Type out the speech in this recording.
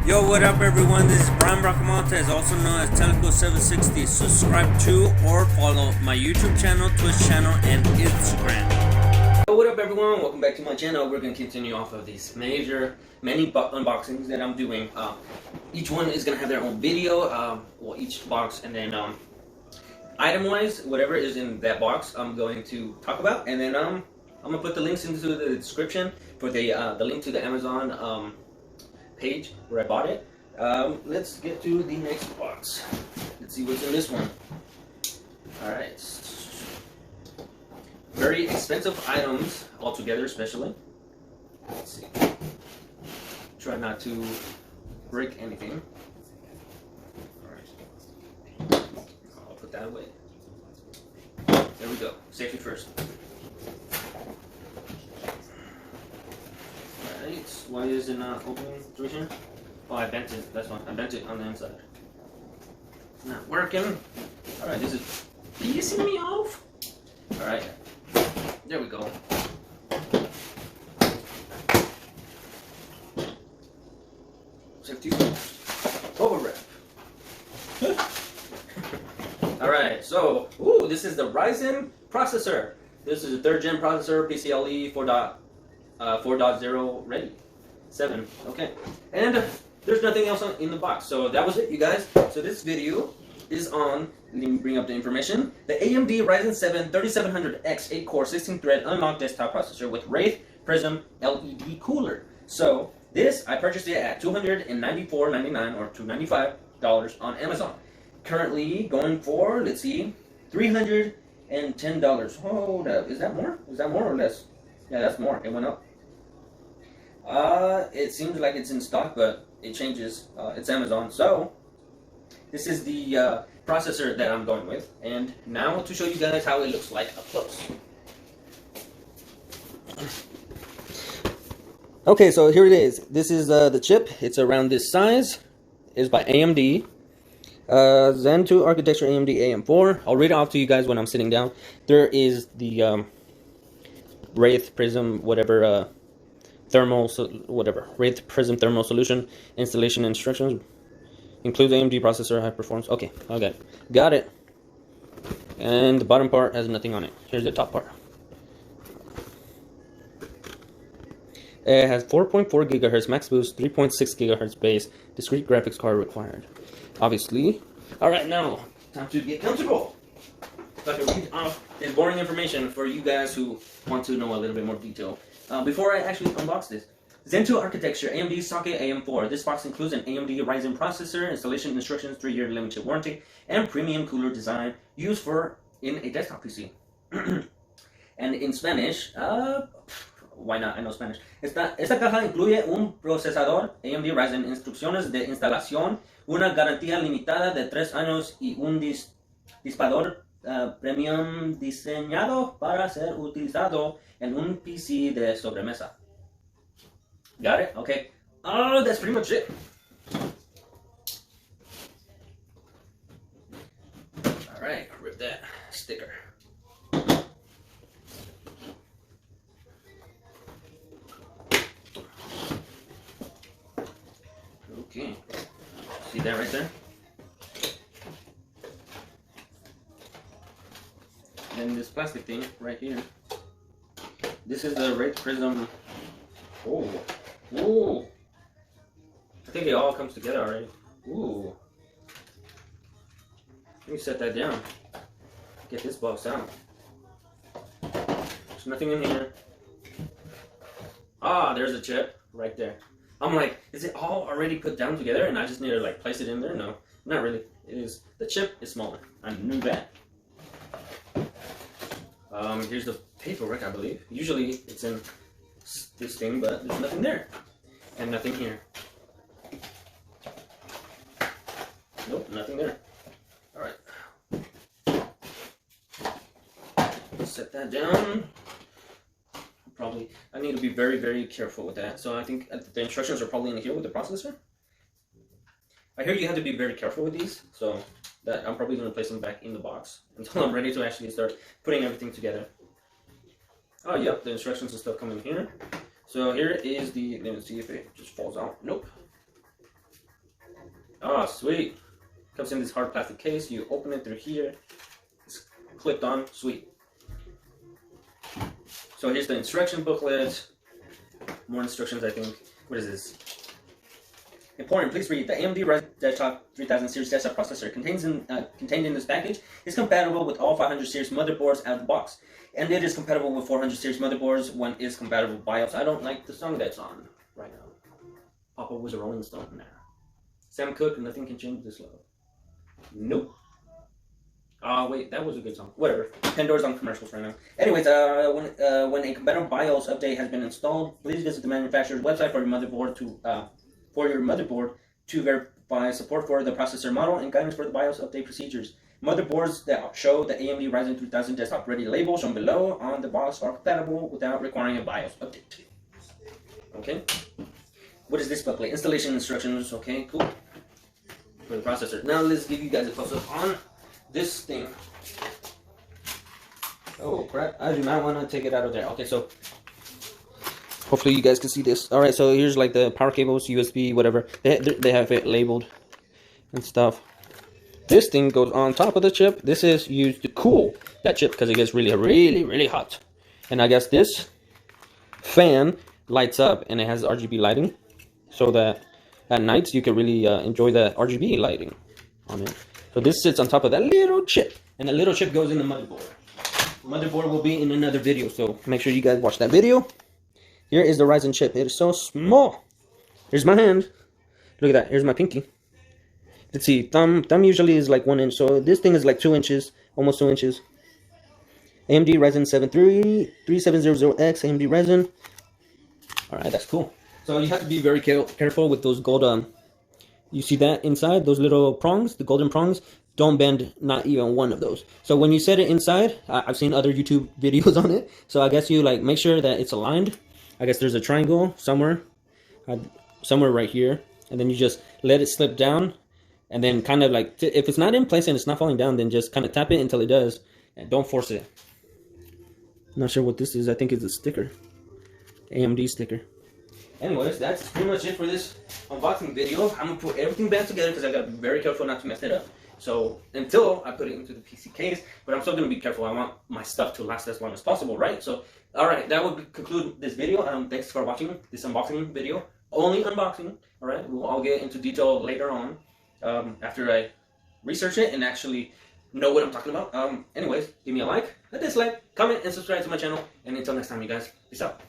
Yo, what up everyone? This is Brian Bracamontes, also known as Teleco760. Subscribe to or follow my YouTube channel, Twitch channel, and Instagram. Yo, what up everyone? Welcome back to my channel. We're going to continue off of these many unboxings that I'm doing. Each one is going to have their own video, each box, and then item-wise, whatever is in that box, I'm going to talk about, and then I'm going to put the links into the description for the link to the Amazon page where I bought it. Let's get to the next box. Let's see what's in this one. Alright. Very expensive items altogether, especially. Let's see. Try not to break anything. Alright. I'll put that away. There we go. Safety first. Why is it not opening through here? Oh, I bent it. That's fine. I bent it on the inside. It's not working. Alright, this is pissing me off. Alright. There we go. Safety first. Over wrap. Alright, so, this is the Ryzen processor. This is a 3rd gen processor, PCIe 4.0 ready. 7. Okay. And there's nothing else in the box. So that was it, you guys. So this video is on, let me bring up the information, the AMD Ryzen 7 3700X 8-core 16-thread unlocked desktop processor with Wraith Prism LED cooler. So this, I purchased it at $294.99 or $295 on Amazon. Currently going for, let's see, $310. Hold up. Is that more? Is that more or less? Yeah, that's more. It went up. It seems like it's in stock, but it changes. It's Amazon. So, this is the processor that I'm going with. And now to show you guys how it looks like up close. Okay, so here it is. This is the chip. It's around this size. It's by AMD. Zen 2 architecture AMD AM4. I'll read it off to you guys when I'm sitting down. There is the Wraith Prism, whatever, Wraith Prism thermal solution. Installation instructions includes AMD processor, high performance. Okay, I got it. And the bottom part has nothing on it. Here's the top part. It has 4.4 gigahertz max boost, 3.6 gigahertz base, discrete graphics card required. Obviously. Alright, now, time to get comfortable. So I can read off this boring information for you guys who want to know a little bit more detail. Before I actually unbox this, Zen 2 architecture, AMD socket AM4. This box includes an AMD Ryzen processor, installation instructions, 3-year limited warranty, and premium cooler design used in a desktop PC. And in Spanish, why not? I know Spanish. Esta caja incluye un procesador AMD Ryzen, instrucciones de instalación, una garantía limitada de 3 años y un disparador premium diseñado para ser utilizado en un PC de sobremesa. Got it? Okay. Oh, that's pretty much it. Alright, rip that sticker. Okay. See that right there? And this plastic thing right here. This is the Wraith Prism. Oh. Ooh. I think it all comes together already. Ooh. Let me set that down. Get this box out. There's nothing in here. Ah, there's a chip right there. I'm like, is it all already put down together and I just need to like place it in there? No, not really. It is, the chip is smaller. I knew that. Here's the paperwork, I believe. Usually it's in this thing, but there's nothing there. And nothing here. Nope, nothing there. Alright. Set that down. I need to be very, very careful with that. So I think the instructions are probably in here with the processor. I hear you have to be very careful with these, so that I'm probably going to place them back in the box until I'm ready to actually start putting everything together. Oh, yep, the instructions and stuff come in here. So here is the, let me see if it just falls out. Nope. Oh, sweet. Comes in this hard plastic case. You open it through here. It's clipped on. Sweet. So here's the instruction booklet. More instructions, I think. What is this? Important, please read. The AMD Ryzen Desktop 3000 series desktop processor contained in this package is compatible with all 500 series motherboards out of the box. And it is compatible with 400 series motherboards when it's compatible with BIOS. I don't like the song that's on right now. Papa was a Rolling Stone now. Sam Cooke, nothing can change this love. Nope. Oh, wait, that was a good song. Whatever. Pandora's on commercials right now. Anyways, when a compatible BIOS update has been installed, please visit the manufacturer's website for your motherboard to verify support for the processor model and guidance for the BIOS update procedures. Motherboards that show the AMD Ryzen 3000 desktop ready label shown below on the box are compatible without requiring a BIOS update. Okay. What is this booklet? Installation instructions. Okay, cool. For the processor. Now let's give you guys a close-up on this thing. Oh crap, I do not want to take it out of there. Okay, so hopefully you guys can see this. Alright, so here's like the power cables, USB, whatever. They have it labeled and stuff. This thing goes on top of the chip. This is used to cool that chip because it gets really hot. And I guess this fan lights up and it has RGB lighting so that at nights you can really enjoy the RGB lighting on it. So this sits on top of that little chip, and that little chip goes in the motherboard. Motherboard will be in another video, so make sure you guys watch that video. Here is the Ryzen chip. It is so small. Here's my hand. Look at that. Here's my pinky. Let's see. Thumb usually is like 1 inch, so this thing is like 2 inches, almost 2 inches. AMD Ryzen 7 3700X AMD Ryzen. All right, that's cool. So you have to be very careful with those gold. You see that inside, those little prongs, the golden prongs, don't bend not even one of those. So when you set it inside, I've seen other YouTube videos on it. So I guess you like make sure that it's aligned. I guess there's a triangle somewhere right here. And then you just let it slip down. And then kind of like, if it's not in place and it's not falling down, then just kind of tap it until it does. And don't force it. Not sure what this is. I think it's a sticker. AMD sticker. Anyways, that's pretty much it for this unboxing video. I'm going to put everything back together because I got to be very careful not to mess it up. So, until I put it into the PC case, but I'm still going to be careful. I want my stuff to last as long as possible, right? So, alright, that would conclude this video. Thanks for watching this unboxing video. Only unboxing, alright? We'll all get into detail later on after I research it and actually know what I'm talking about. Anyways, give me a like, a dislike, comment, and subscribe to my channel. And until next time, you guys, peace out.